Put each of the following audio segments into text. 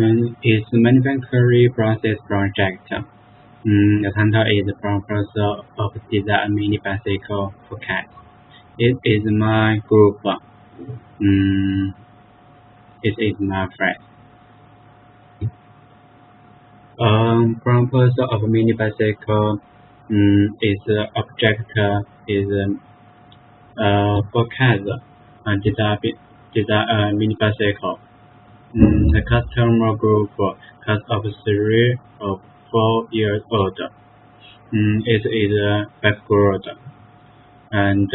Its manufacturing process project. The title is Proposal of Design Mini Bicycle for Cats. It is my group. It is my friend. Proposal of mini bicycle. Its object is for cats. Design mini bicycle. The customer group cats of 3 or 4 years old. It is backward, and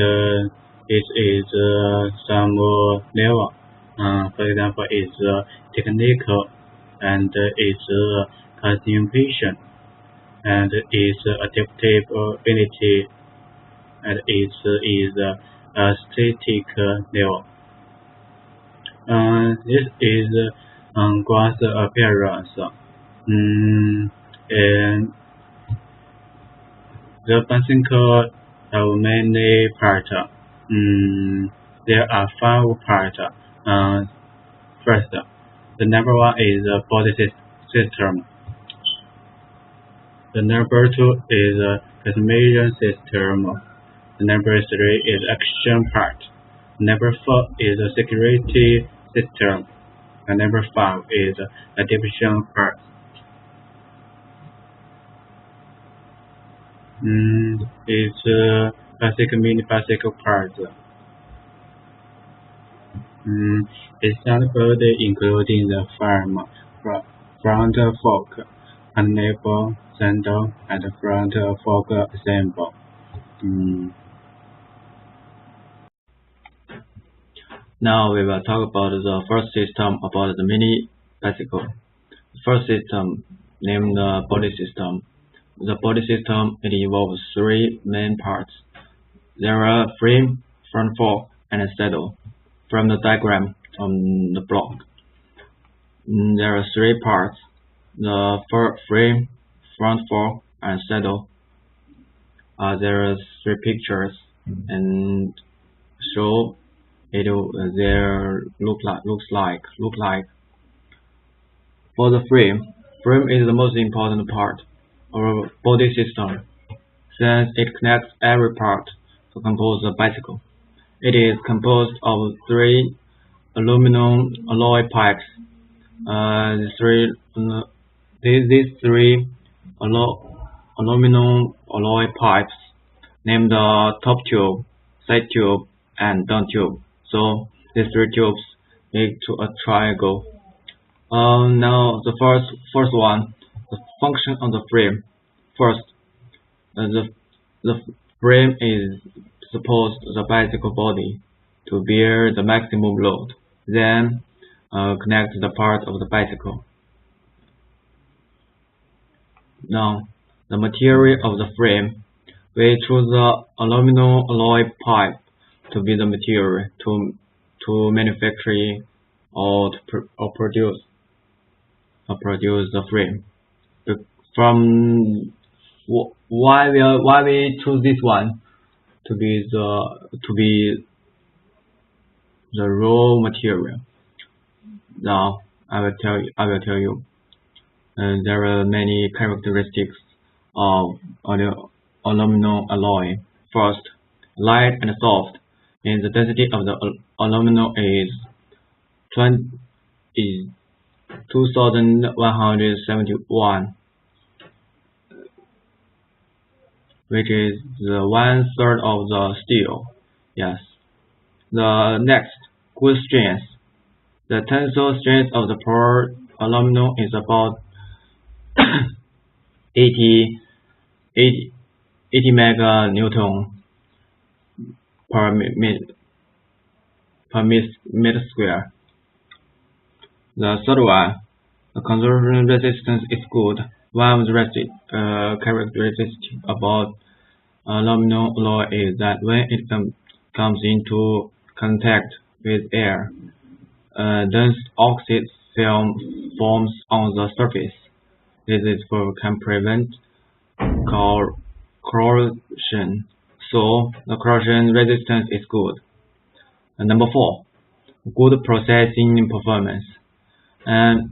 it is some level. For example, it's technical, and it's customization, and its adaptability, and it is aesthetic level. This is gross appearance. And the bicycle have many parts. There are 5 parts. First, the number 1 is the body system. The number 2 is the customization system. The number 3 is action part. Number 4 is the security system. And number 5 is the adaptation part. It's basic mini bicycle parts. Its body including the frame, front fork, enable, handle, and front fork assemble. Now we will talk about the first system about the mini bicycle. The first system, named the body system. The body system, it involves 3 main parts. There are frame, front fork, and a saddle. From the diagram on the block, there are 3 parts: the frame, front fork, and saddle. There are 3 pictures, and show it there looks like. For the frame is the most important part of a body system, since it connects every part to compose the bicycle. It is composed of 3 aluminum alloy pipes. These 3 aluminum alloy pipes, named the top tube, side tube, and down tube. So these 3 tubes make to a triangle. Now the first one, the function of the frame. First, the frame is supposed the bicycle body to bear the maximum load. Then connect the part of the bicycle. Now the material of the frame, we choose the aluminum alloy pipe to be the material to manufacture or produce the frame. From why we choose this one to be the raw material. Now I will tell you. There are many characteristics of aluminum alloy. First, light and soft. And the density of the aluminum is 2171, which is the 1/3 of the steel. Yes. The next, good strength. The tensile strength of the pure aluminum is about 80 meganewton per meter square. The third one, the corrosion resistance is good. One of the characteristics about aluminum alloy is that when it comes into contact with air, dense oxide film forms on the surface. This can prevent corrosion. So the corrosion resistance is good. And number 4, good processing performance. And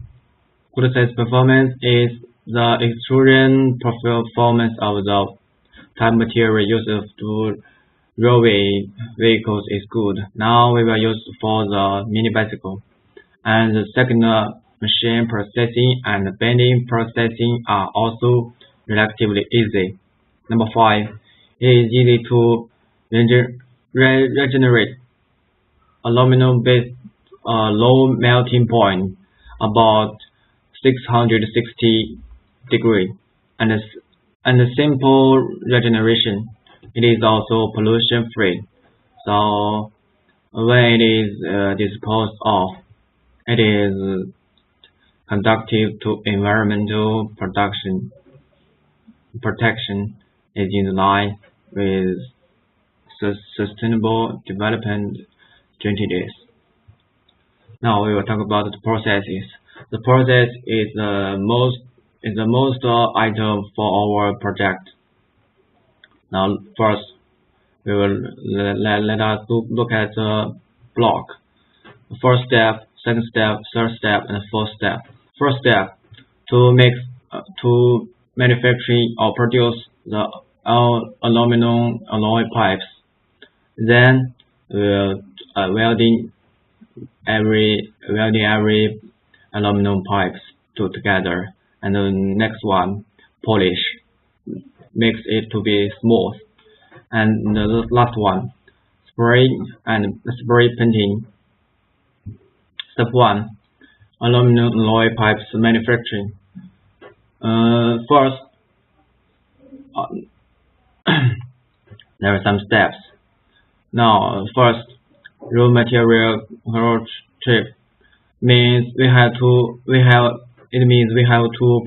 Good sales performance is the extrusion performance of the type material used to railway vehicles is good. Now we will use for the mini bicycle. And the second, machine processing and bending processing are also relatively easy. Number 5, it is easy to regenerate aluminum based low melting point about 660 degrees and a simple regeneration. It is also pollution free. So when it is disposed of, it is conducive to environmental protection is in line with sustainable development strategies. Now we will talk about the processes. The process is the most item for our project. Now first we will let us look at the block. The first step, second step, third step, and fourth step. First step, to manufacture or produce the aluminum alloy pipes. Then welding every aluminum pipes together, and the next one, polish, makes it to be smooth, and the last one, spray painting. Step 1, aluminum alloy pipes manufacturing. First, there are some steps. Now, first, raw material trip means we have to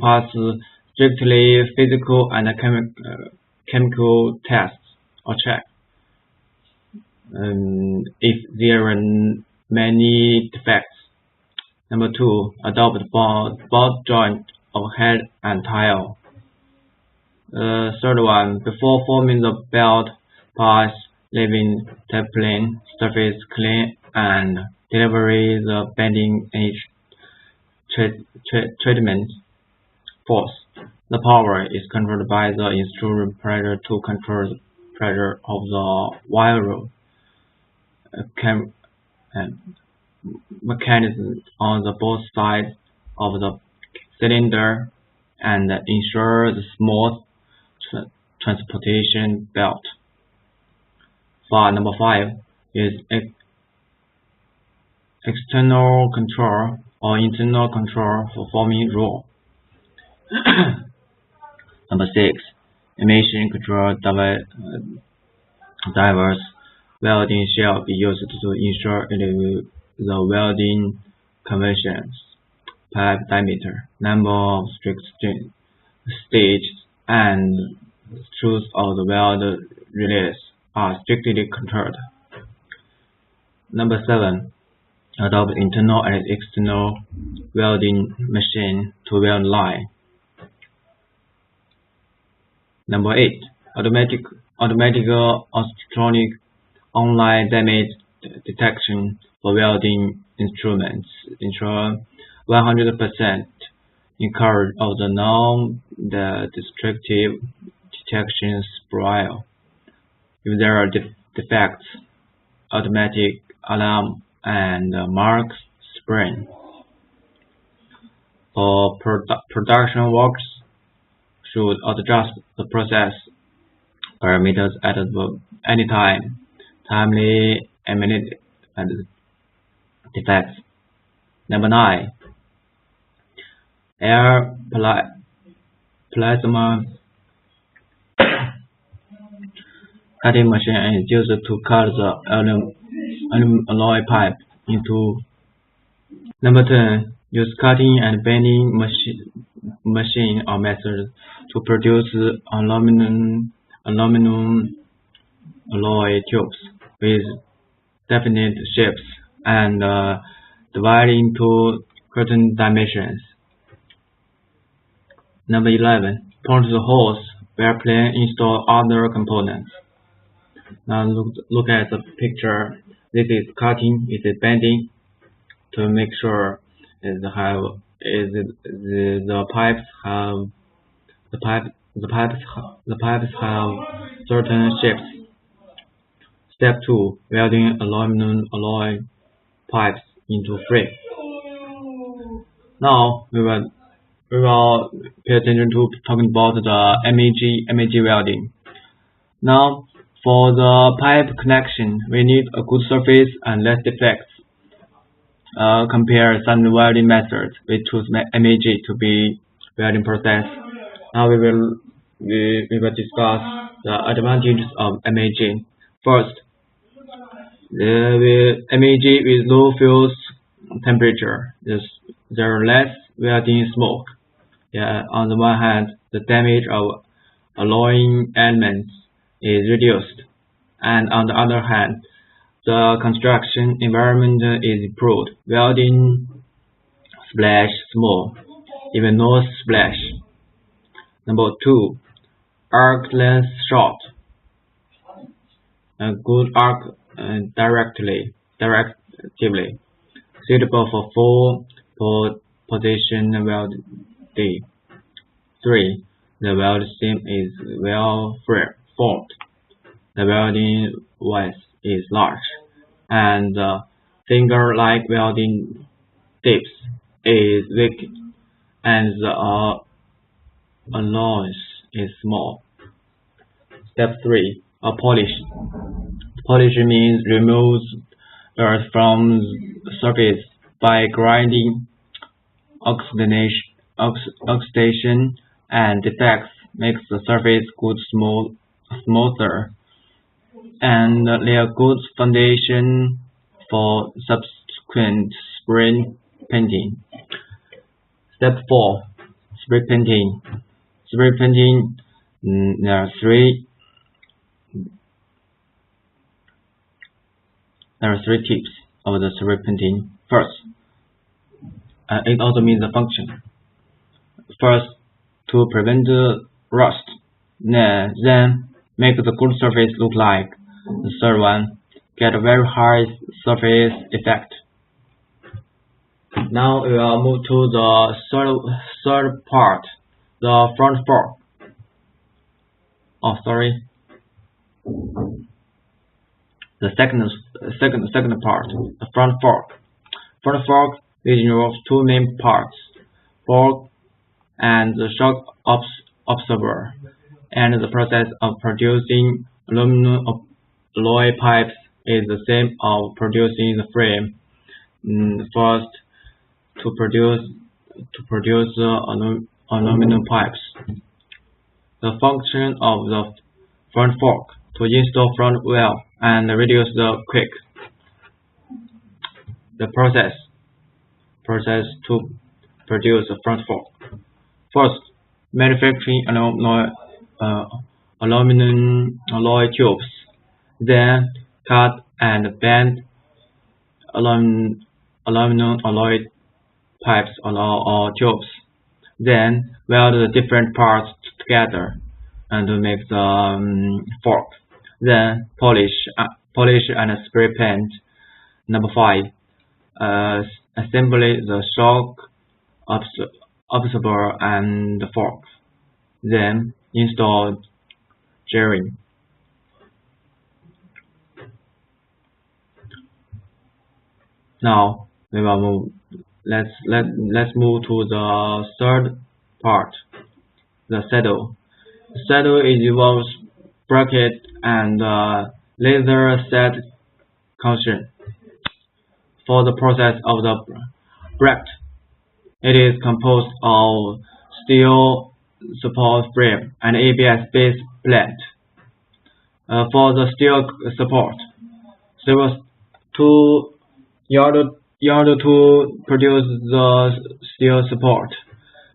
pass strictly physical and chemical tests or check. If there are many defects. Number 2, adopt bolt joint of head and tail. Third one, before forming the belt, pass leaving the plane surface clean and deliver the bending edge treatment. Fourth, the power is controlled by the instrument pressure to control the pressure of the wire rope. Mechanism on the both sides of the cylinder and ensure the smooth transportation belt. Number 5 is external control or internal control for forming roll. Number 6, emission control divers. Welding shall be used to ensure the welding conventions, pipe diameter, number of strict stages, and truth of the weld release are strictly controlled. Number 7, adopt internal and external welding machine to weld line. Number 8, automatic electronic online damage detection for welding instruments. Ensure 100% encourage of the non-destructive detection spiral. If there are defects, automatic alarm and marks spring. For production works, should adjust the process parameters at any time, timely eliminate and defects. Number 9, air plasma cutting machine is used to cut the aluminum alloy pipe into. Number 10, use cutting and bending machine or method to produce aluminum alloy tubes with definite shapes and divided into certain dimensions. Number 11, point the holes where plan install other components. Now look at the picture. This is cutting, this is bending, to make sure it have is the pipes have certain shapes. Step 2. Welding aluminum alloy pipes into frame. Now we will pay attention to talking about the MAG welding. Now for the pipe connection, we need a good surface and less defects. Compare some welding methods. We choose MAG to be welding process. Now we will discuss the advantages of MAG. First, MAG with low fuse temperature. There are less welding smoke. On the one hand, the damage of alloying elements is reduced, and on the other hand, the construction environment is improved. Welding splash small, even no splash. Number 2, arc length short. A good arc directly, suitable for full position welding. 3. The weld seam is well formed. The welding width is large, and the finger-like welding tips is weak, and the alloy is small. Step 3. Polish. Polish means removes earth from the surface by grinding, oxidation, and defects makes the surface good smoother, and lay a good foundation for subsequent spray painting. Step 4. Spray painting. Spray painting, there are three tips of the spray painting. First, it also means the function. First, to prevent rust. Then make the good surface look like. The third one, get a very high surface effect. Now we will move to the third part, the front fork. The second part, the front fork. Front fork involves two main parts: fork and the shock absorber. And the process of producing aluminum alloy pipes is the same of producing the frame. First, to produce aluminum pipes. The function of the front fork: to install front well and reduce the quick. The process to produce a front fork. First, manufacturing aluminum alloy tubes. Then, cut and bend aluminum alloy pipes or tubes. Then, weld the different parts together and to make the fork. Then, polish and spray paint. Number 5. Assembly the shock absorber and the fork. Then install gearing. Now we will move. Let's move to the third part, the saddle. The saddle involves bracket and laser set caution. For the process of the bracket, it is composed of steel support frame and ABS base plate. For the steel support, in order to produce the steel support,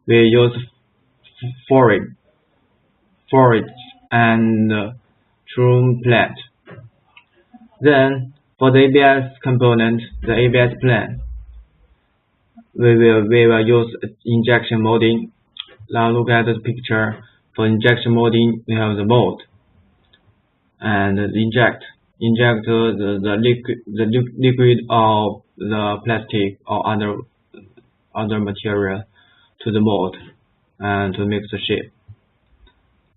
we use forage and trum plate. Then, for the ABS component, the ABS plate, we will use injection molding. Now look at the picture. For injection molding, we have the mold and inject the liquid of the plastic or other material to the mold and to make the shape.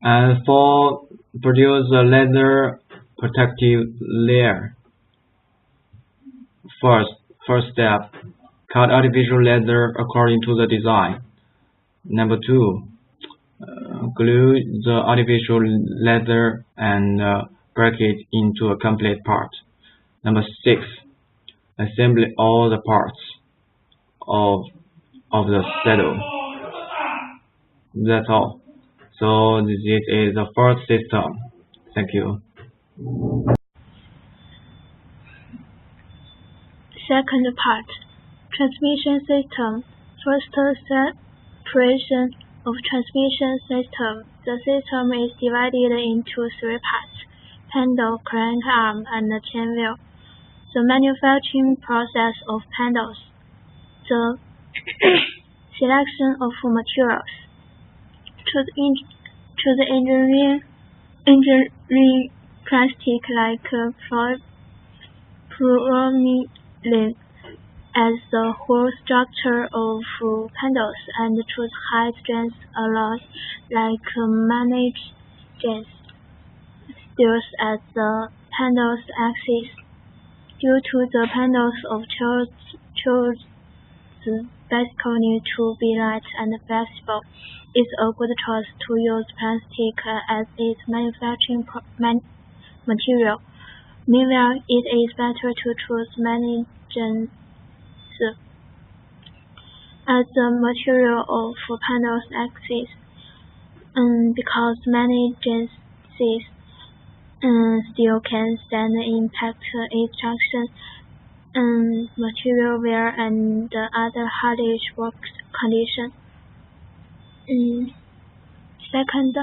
And for produce a leather protective layer, first step, cut artificial leather according to the design. Number 2, glue the artificial leather and break it into a complete part. Number 6, assemble all the parts of the saddle. That's all. So this is the first system. Thank you. Second part, transmission system. First separation of transmission system. The system is divided into 3 parts: handle, crank arm, and chain wheel. The manufacturing process of handles. The selection of materials. Choose engineering plastic like polyethylene as the whole structure of handles, and choose high strength alloys like managed steels as the handles axis. Due to the handles of chairs bicycle need to be light and flexible, it's a good choice to use plastic as its manufacturing material. Meanwhile, it is better to choose manganese as the material of handles axis, because manganese steel can stand impact, extraction, material wear, and other harsh work conditions. Second,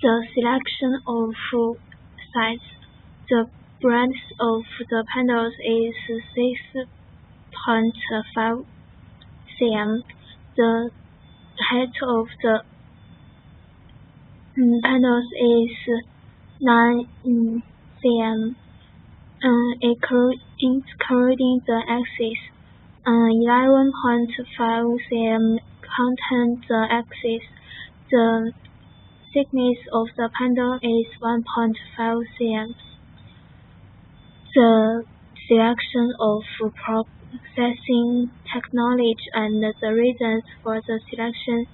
the selection of size. The breadth of the handles is 6.5 cm. The height of the handles is 9 cm, including the axis. 11.5 cm contains the axis. The thickness of the handle is 1.5 cm. The selection of processing technology and the reasons for the selection: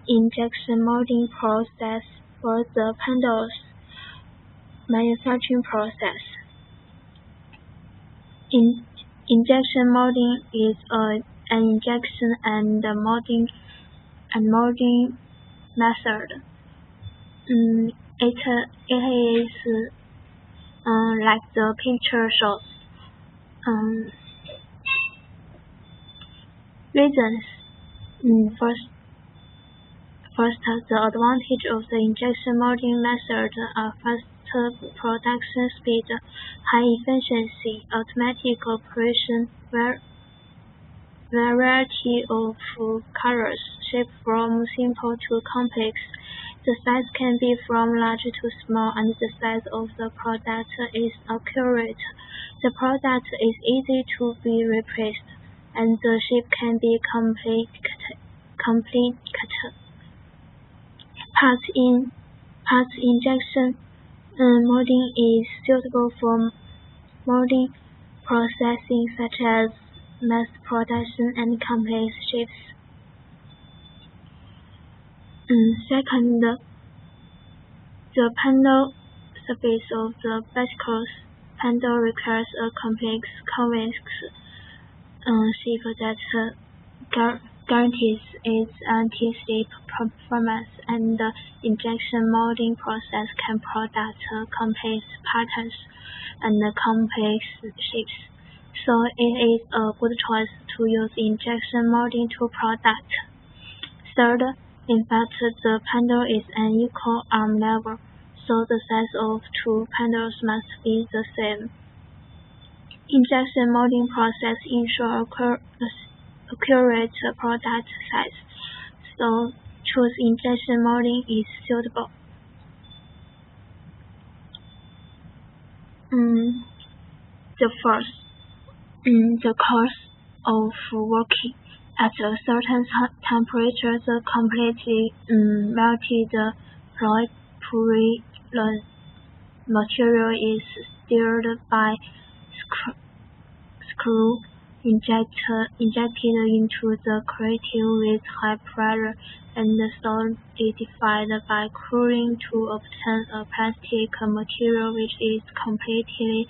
injection molding process for the handles manufacturing process. Injection molding is an injection and molding method. It is like the picture shows. Reasons. First, the advantage of the injection molding method are faster production speed, high efficiency, automatic operation, variety of colors, shape from simple to complex. The size can be from large to small, and the size of the product is accurate. The product is easy to be replaced, and the shape can be complete. Parts injection molding is suitable for molding processing such as mass production and complex shapes. Second, the panel surface of the bicycle's handle requires a complex convex shape that guarantees its anti-slip performance, and the injection molding process can produce complex patterns and complex shapes. So it is a good choice to use injection molding to product. Third, in fact, the handle is an equal arm level, so the size of 2 handles must be the same. Injection molding process ensures accurate product size, so choose injection molding is suitable. The the course of working. At a certain temperature, the completely melted polypropylene material is stirred by screw injected into the creative with high pressure and solidified by cooling to obtain a plastic material which is completely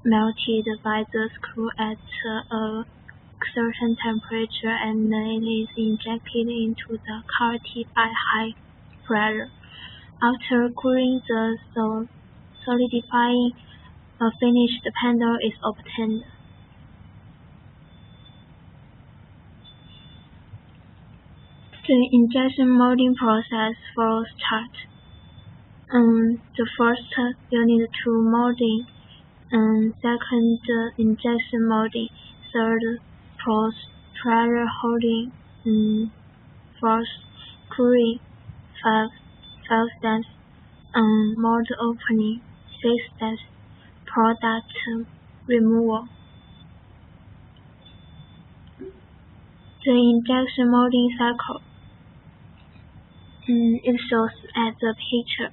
melted by the screw at a certain temperature, and it is injected into the cavity by high pressure. After cooling, the solidifying finished panel is obtained. The injection molding process follows chart. The first, you need to molding. Second, injection molding. Third, pressure holding. Fourth, cooling. Five steps. Mold opening. 6 steps. Product removal. The injection molding cycle. It shows at the picture.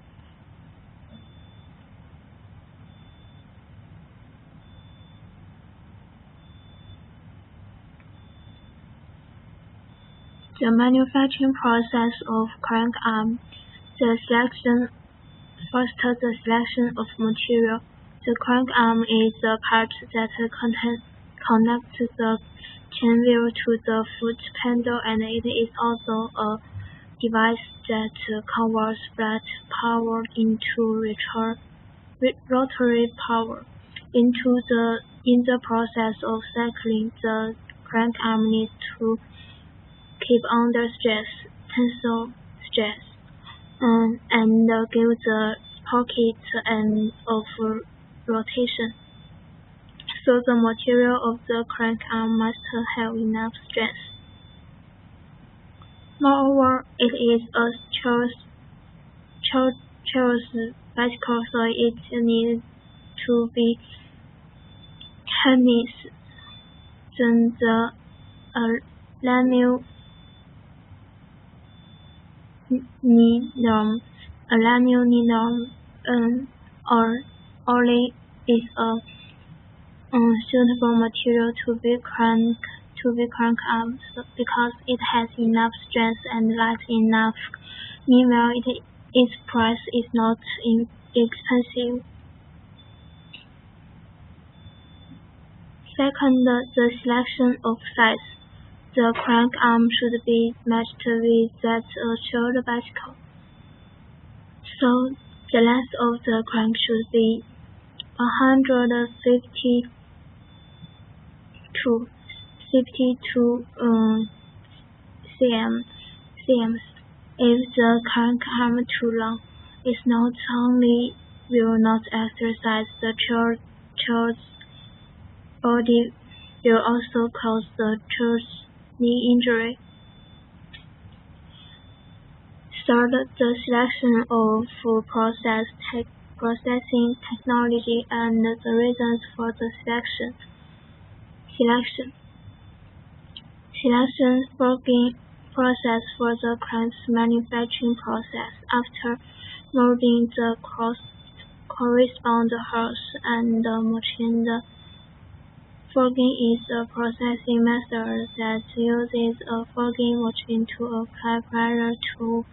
The manufacturing process of crank arm. First, the selection of material. The crank arm is the part that connects the chain wheel to the foot pedal, and it is also a device that converts flat power into rotary power. In the process of cycling, the crank arm needs to keep under stress, tensile stress, and give the pocket end of rotation. So the material of the crank arm must have enough stress. Moreover, it is a Charles bicycle, so it needs to be harnessed. Then the aluminum only is a suitable material to be crank arms because it has enough strength and light enough. Meanwhile, its price is not expensive. Second, the selection of size. The crank arm should be matched with that of a short bicycle. So the length of the crank should be 152 cms. If the crank arm too long, it not only will not exercise the child's body, will also cause the child's knee injury. Third, the selection of processing technology and the reasons for the selection. Forging process for the crank's manufacturing process. After molding the corresponding holes and machined, forging is a processing method that uses a forging machine to apply pressure to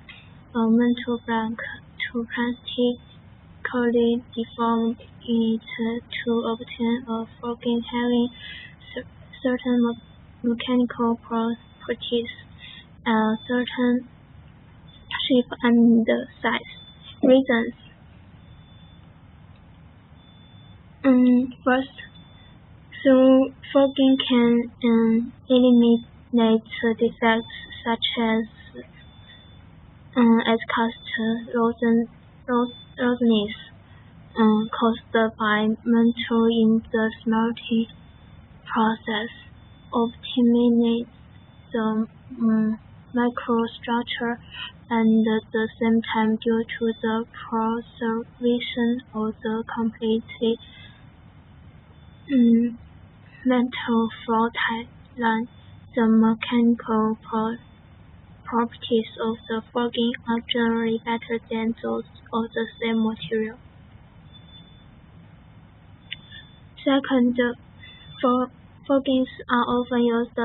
a metal blank to plastically deform it to obtain a forging having certain mechanical properties, certain shape and size. Reasons. First, through forging can eliminate defects such as cast rosiness caused by metal in the smelting process, optimize the microstructure, and at the same time due to the preservation of the completely metal floor line, the mechanical properties of the forging are generally better than those of the same material. Second, forgings are often used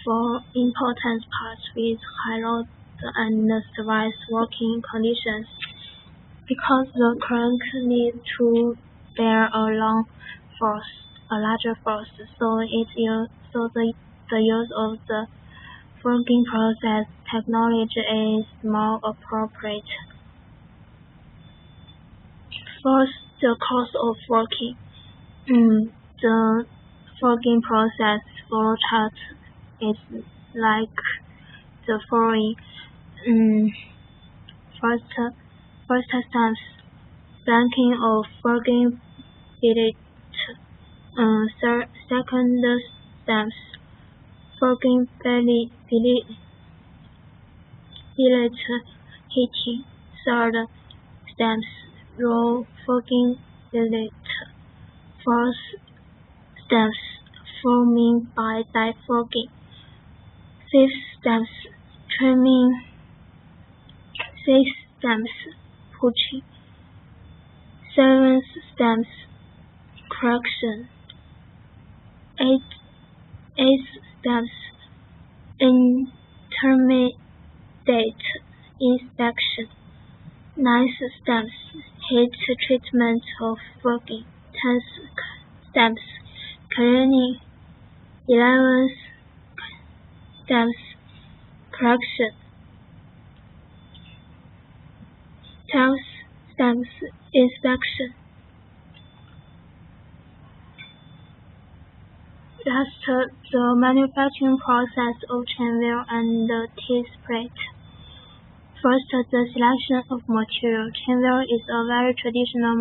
for important parts with high load and severe working conditions. Because the crank needs to bear a larger force, so the use of the forging process technology is more appropriate. First, the cost of forging. The forging process flowchart is like the following. First steps, blanking of forging billet. Second steps, forging billet heating. Third steps, raw forging billet. Fourth steps, forming by die forging. Fifth steps, trimming. Sixth steps, pushing. Seventh steps, correction. Eighth steps, intermediate inspection. Ninth steps, heat treatment of forging. 10th steps, cleaning. 11th steps, correction. 12th steps, inspection. Last, the manufacturing process of chain wheel and teeth plate. First, the selection of material. Chain wheel is a very traditional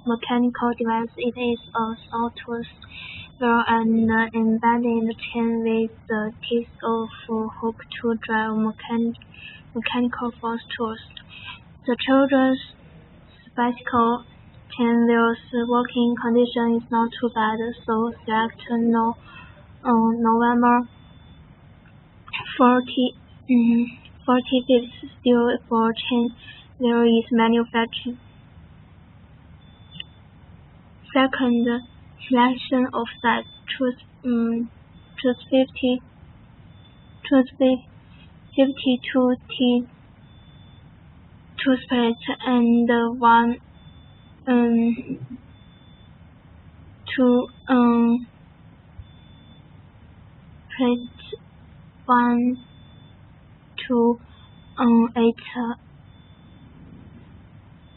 mechanical device. It is a sawtooth wheel and embedded chain with the teeth of hook to drive mechanical force tools. The children's bicycle chain wheel's working condition is not too bad, so select November 45th steel for chain wheel is manufacturing. Second, selection of size. Choose 52T tooth plates and one plate 1 to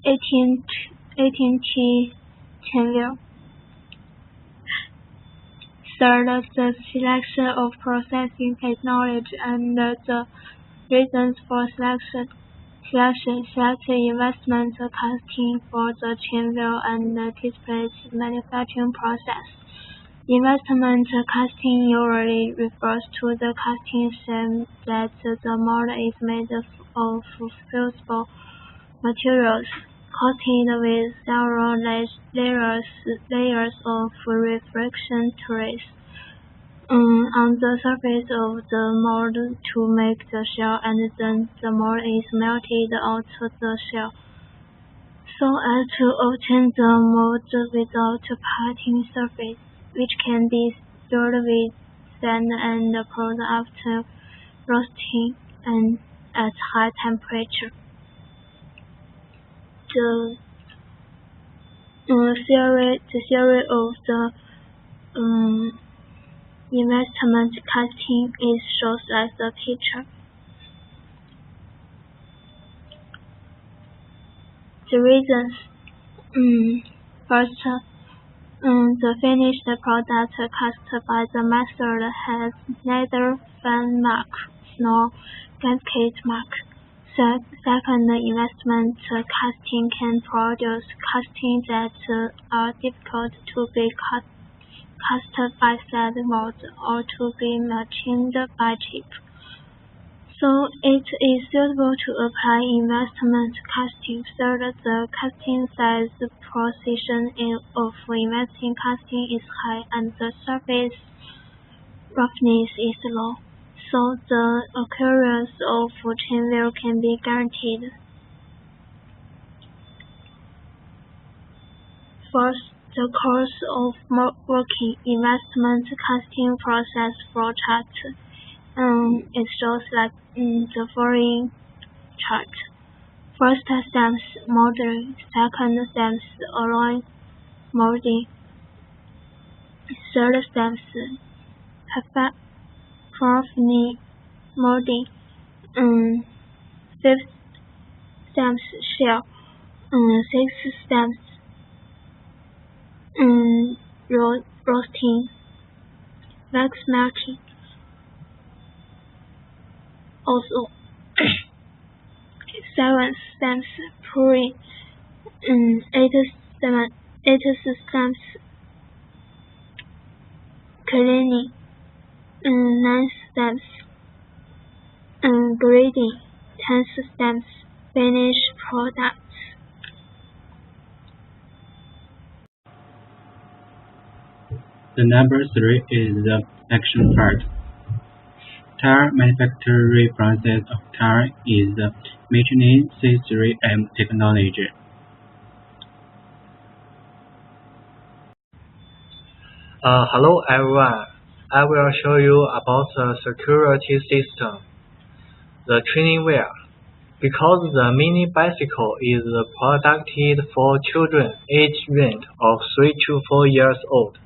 18T chain wheel. Third, the selection of processing technology and the reasons for selection. Select investment casting for the chain wheel and teeth plate manufacturing process. Investment casting usually refers to the casting scheme that the mold is made of fusible materials, coated with several layers of refraction trays on the surface of the mold to make the shell, and then the mold is melted onto the shell, so as to obtain the mold without parting surface, which can be stored with sand and poured after roasting and at high temperature. The theory of the investment casting is shown as the picture. The reasons. First, the finished product cast by the method has neither fan mark nor gasket mark. Second, investment casting can produce castings that are difficult to be cast by side mold or to be machined by chip. So it is suitable to apply investment casting. Third, the casting size precision of investment casting is high and the surface roughness is low, so the occurrence of chain wear can be guaranteed. First, the course of working investment casting process flow chart. It shows like the following chart. First steps molding, second steps alloy molding, third steps paraffin molding, fifth steps shell, sixth steps roasting, wax melting. Also, seventh steps pouring, eighth steps cleaning, ninth steps grading, 10th steps finished products. The number 3 is the action part. Tire manufacturing process of tire is the Michelin C3M technology. Hello everyone, I will show you about the security system, the training wheel. Because the mini bicycle is produced for children age range of 3 to 4 years old,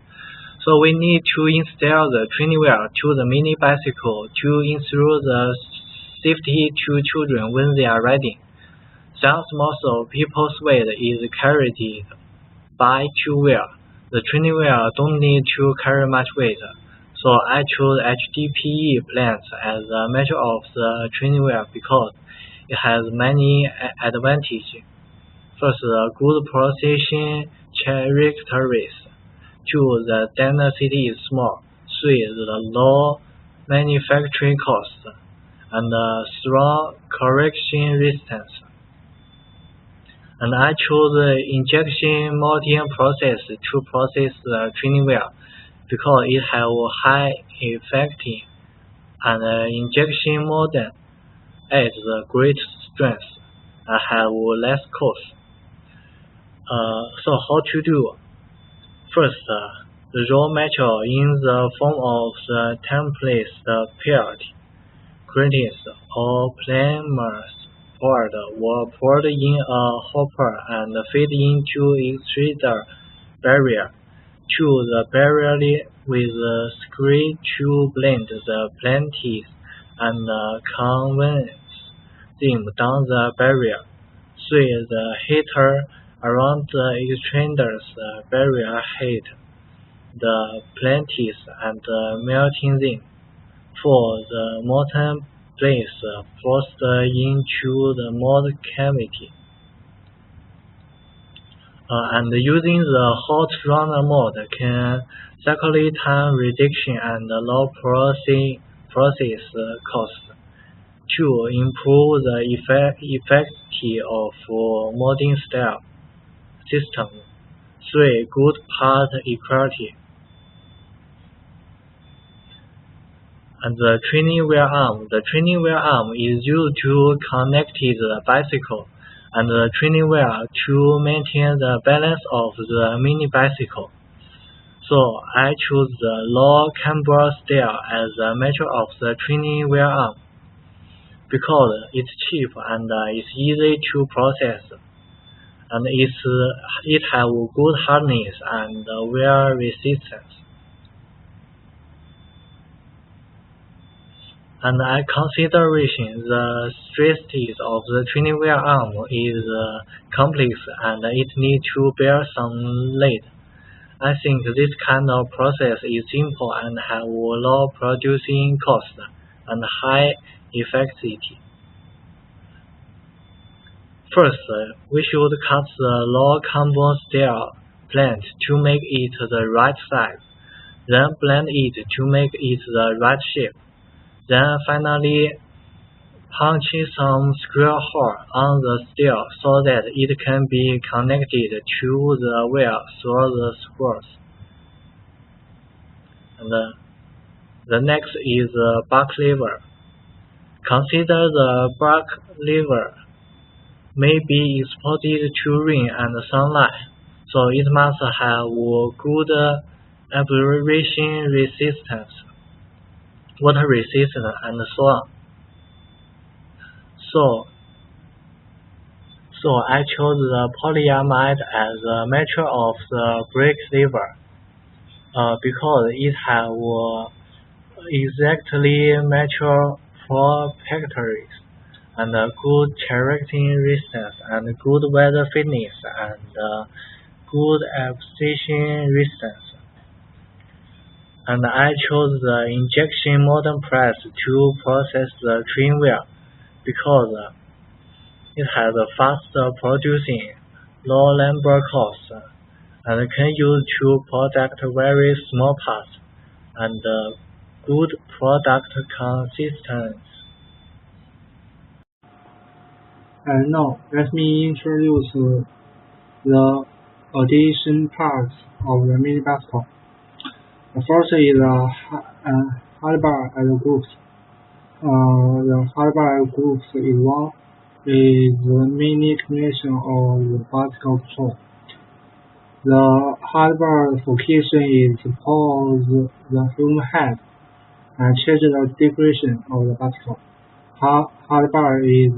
so we need to install the training wheel to the mini bicycle to ensure the safety to children when they are riding. Since most of people's weight is carried by two wheels, the training wheel don't need to carry much weight, so I choose HDPE planks as a measure of the training wheel because it has many advantages. First, the good precision characteristics. 2. The density is small. 3. The low manufacturing cost and strong correction resistance. And I chose the injection molding process to process the training wheel because it has high effectiveness and injection molding adds great strength and have less cost. So how to do? First, the raw material in the form of the templates, the paired greetings or polymers poured were poured in a hopper and fed into extruder barrier. 2. The barrier with a screw to blend the plates and convince them down the barrier. 3. The heater around the extruder's barrier heat the plates and melting them. 4. The molten plates forced into the mold cavity. And using the hot runner mode can cycle time reduction and low process cost. 2. Improve the efficiency of molding style system. 3. Good part equality. And the training wheel arm. The training wheel arm is used to connect the bicycle and the training wheel to maintain the balance of the mini bicycle. So I choose the low camber style as a measure of the training wheel arm because it's cheap and it's easy to process, and it has good hardness and wear resistance. And I consideration the stresses of the training wheel arm is complex and it needs to bear some load. I think this kind of process is simple and have low producing cost and high efficiency. First, we should cut the low carbon steel plant to make it the right size, then blend it to make it the right shape. Then finally punch some square hole on the steel so that it can be connected to the wire through the screws. And the next is the back lever. Consider the back lever may be exposed to rain and sunlight, so it must have good abrasion resistance, water resistance, and so on. So I chose the polyamide as the material of the brake lever because it has exactly mature properties and good correcting resistance and good weather fitness and good abrasion resistance. And I chose the injection molding press to process the train wheel because it has a faster producing, low labor cost, and can use to product very small parts and good product consistency. And now let me introduce the addition parts of the mini bicycle. The first is the handlebar and groups. The handlebar groups is the mini combination of the bicycle control. The handlebar location is pause the frame head and change the direction of the bicycle. Handlebar is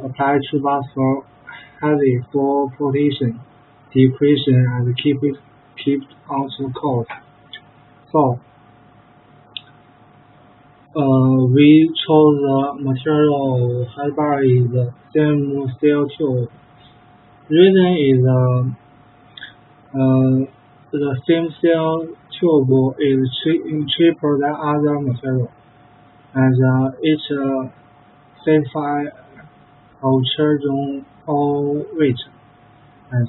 applied to bicycle heavy for protection, depression, and keep it onto course. So we chose the material of handlebar is the same steel tube. Reason is the same steel tube is cheaper than other material, and it satisfies our children all weight and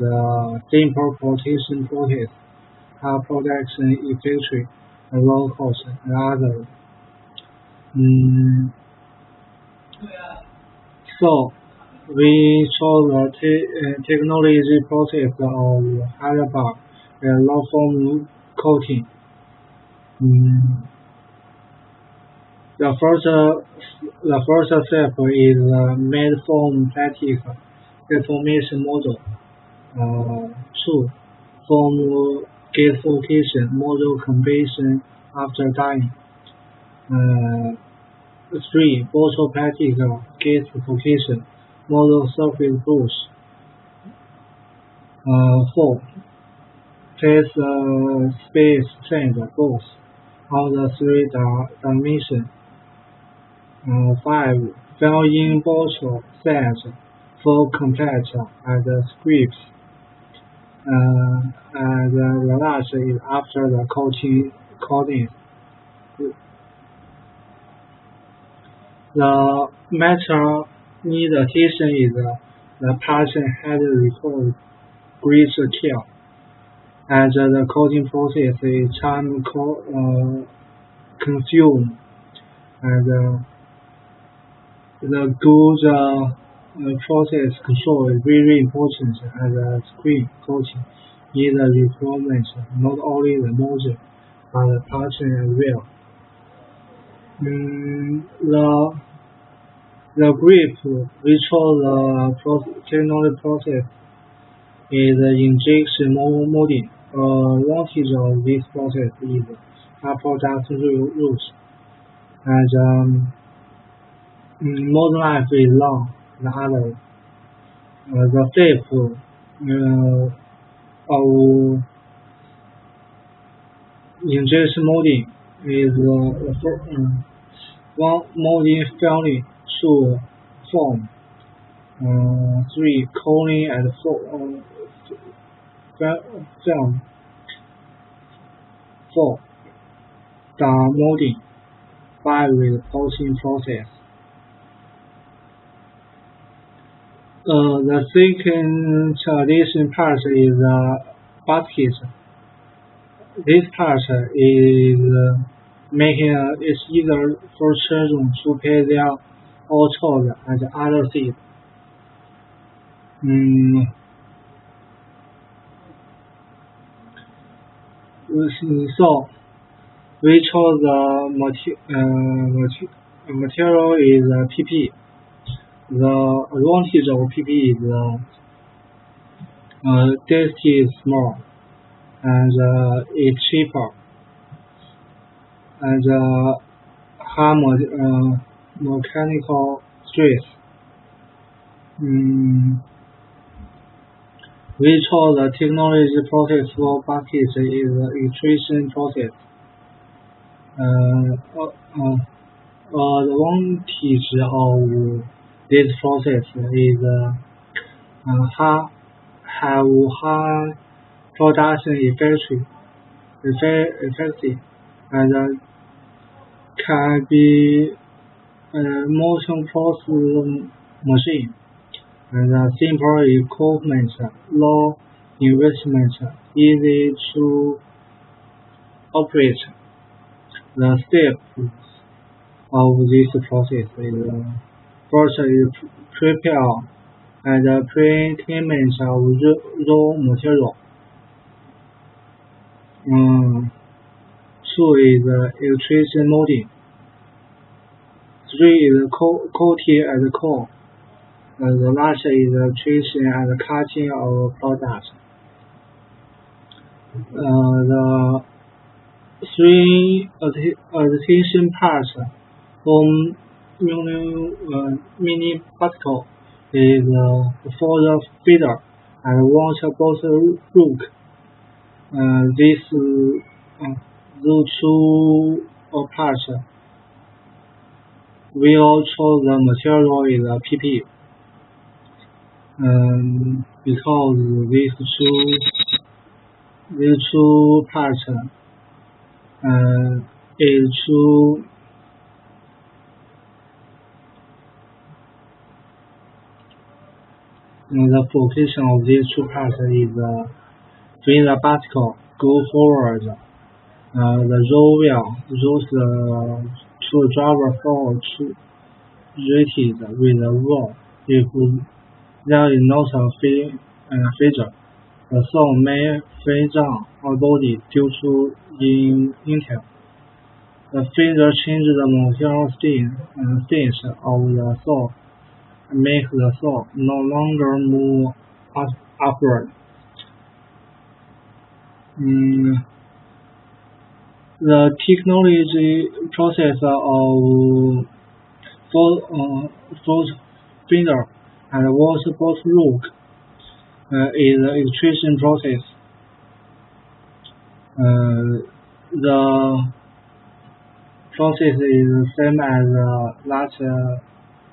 simple protection process, high protection efficiency, and low cost, and others. So we chose the technology process of handlebar and low foam coating. The first step is made foam plastic deformation model. 2. Foam gasification model completion after dyeing. 3. Bottle plastic gasification model surface brush. 4. Place space change both on the 3 dimensions. 5. Fill-in bottle size for complete and scripts. And the last is after the coating. The metal need addition is the patient had record great care, and the coating process is time consumed, and the good process control is very important, and the screen coating is a requirement not only the module but the patient as well. The grip we chose the technology process is injection molding. Advantage of this process is high production rules, and model life is long than others. The step of injection molding is one molding filling, 2 foam, 3 cooling and film, 4 down molding, 5 with coating process. The second addition part is the basket. This part is making it easier for children to pay their own chores and other things. So we chose the material is PP. The advantage of PP is density is small and it's cheaper and high mechanical stress. We chose the technology process for buckets is the extrusion process. The advantage of this process is have high production efficiency and can be motion process machine and simple equipment, low investment, easy to operate. The steps of this process is first is prepare and pre-treatment of raw material. 2 is extrusion molding. 3 is coating and core. The last is extrusion and cutting of products. The 3 adhesion parts from mini particle is for the feeder and water bottle look. Those 2 parts we all chose the material is PP because these two parts is to the function of these 2 parts is when the particle go forward, the roll wheel rolls to driver floor to rated with the wall. If there is not a feeder, the saw may fall down or body due to inertia. The feeder changes the material stance of the saw and makes the saw no longer move upward. The technology process of force feeder and water bottle look is the extrusion process. The process is the same as latter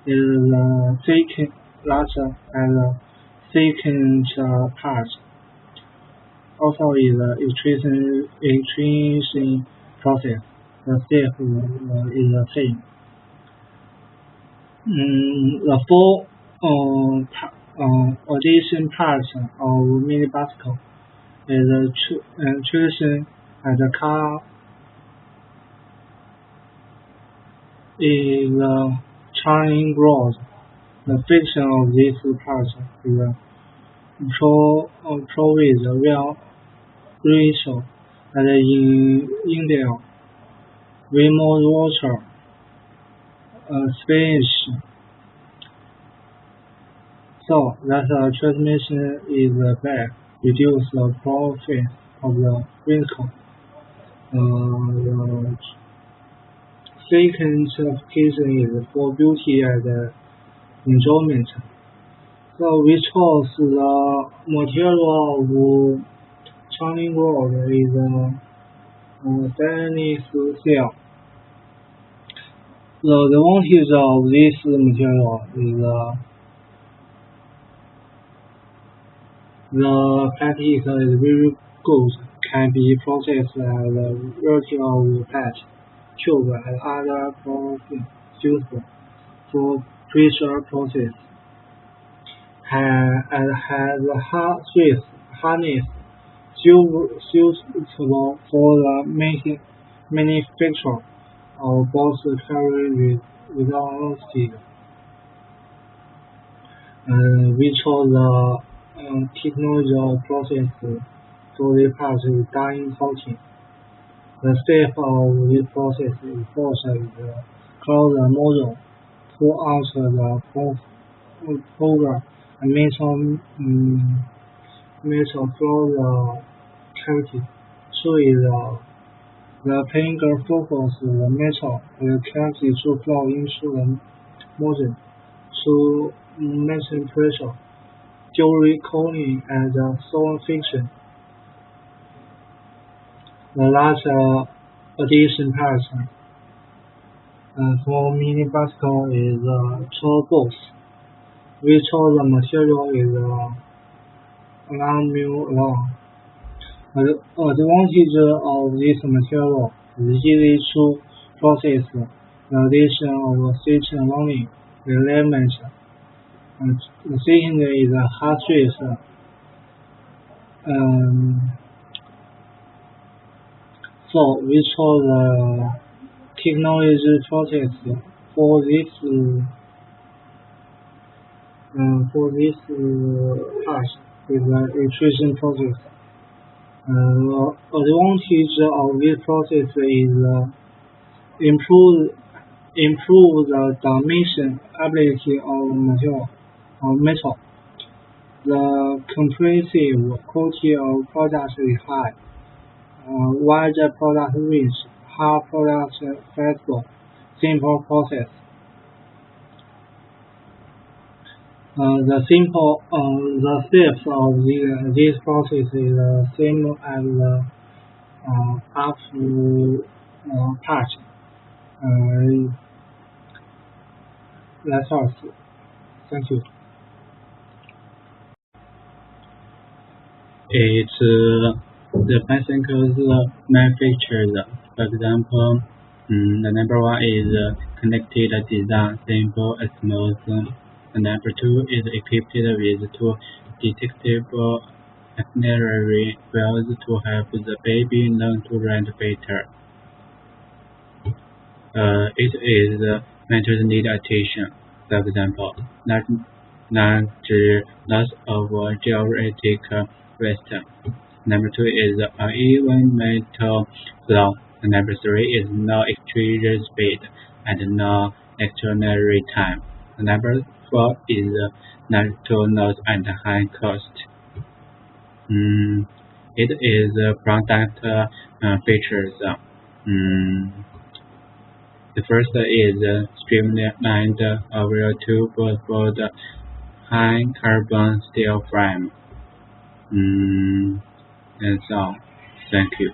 is second latter and second part. Also is the extrusion process. The step is the same. The 4 addition parts of mini particle is extrusion and the car is churning growth. The function of these parts is provide real ratio and in India we more water space. So that the transmission is back, reduce the profit of the vehicle. The second application is for beauty and enjoyment. So we chose the material of Chinese gold is stainless steel. The advantage of this material is the plastic is very good, can be processed as a variety of patch, tube and other processes used for pressure process, and has hardness suitable for the manufacture of both carry without stick, which was the technology process to repair dying coating. The step of this process is first close the module to alter the program and metal flow the cavity. So the finger focus the metal cavity to flow into the module to maintain pressure during cooling and solar friction. The last addition part for mini bicycle is toolbox, which the material is aluminum alloy. The advantage of this material is easy to process the addition of stitching learning elements. The second is hard stress. So, which the technology process for this part is the extrusion process. The advantage of this process is improve the dimension ability of metal. The compressive quality of products is high. Wider product range, hard product flexible, simple process. The steps of this process is the same as the up part. That's all. Thank you. It's the bicycles manufactured. For example, the number one is connected design, simple and smooth. The number two is equipped with two detectable auxiliary wheels to help the baby learn to ride better. It is matters need attention. For example, large loss of geometric rest. Number two is uneven metal flow. Number three is no extrusion speed and no extraordinary time. Number four is not too loss and high cost. It is product features. The first is streamlined over two-board high carbon steel frame. That's all. Thank you.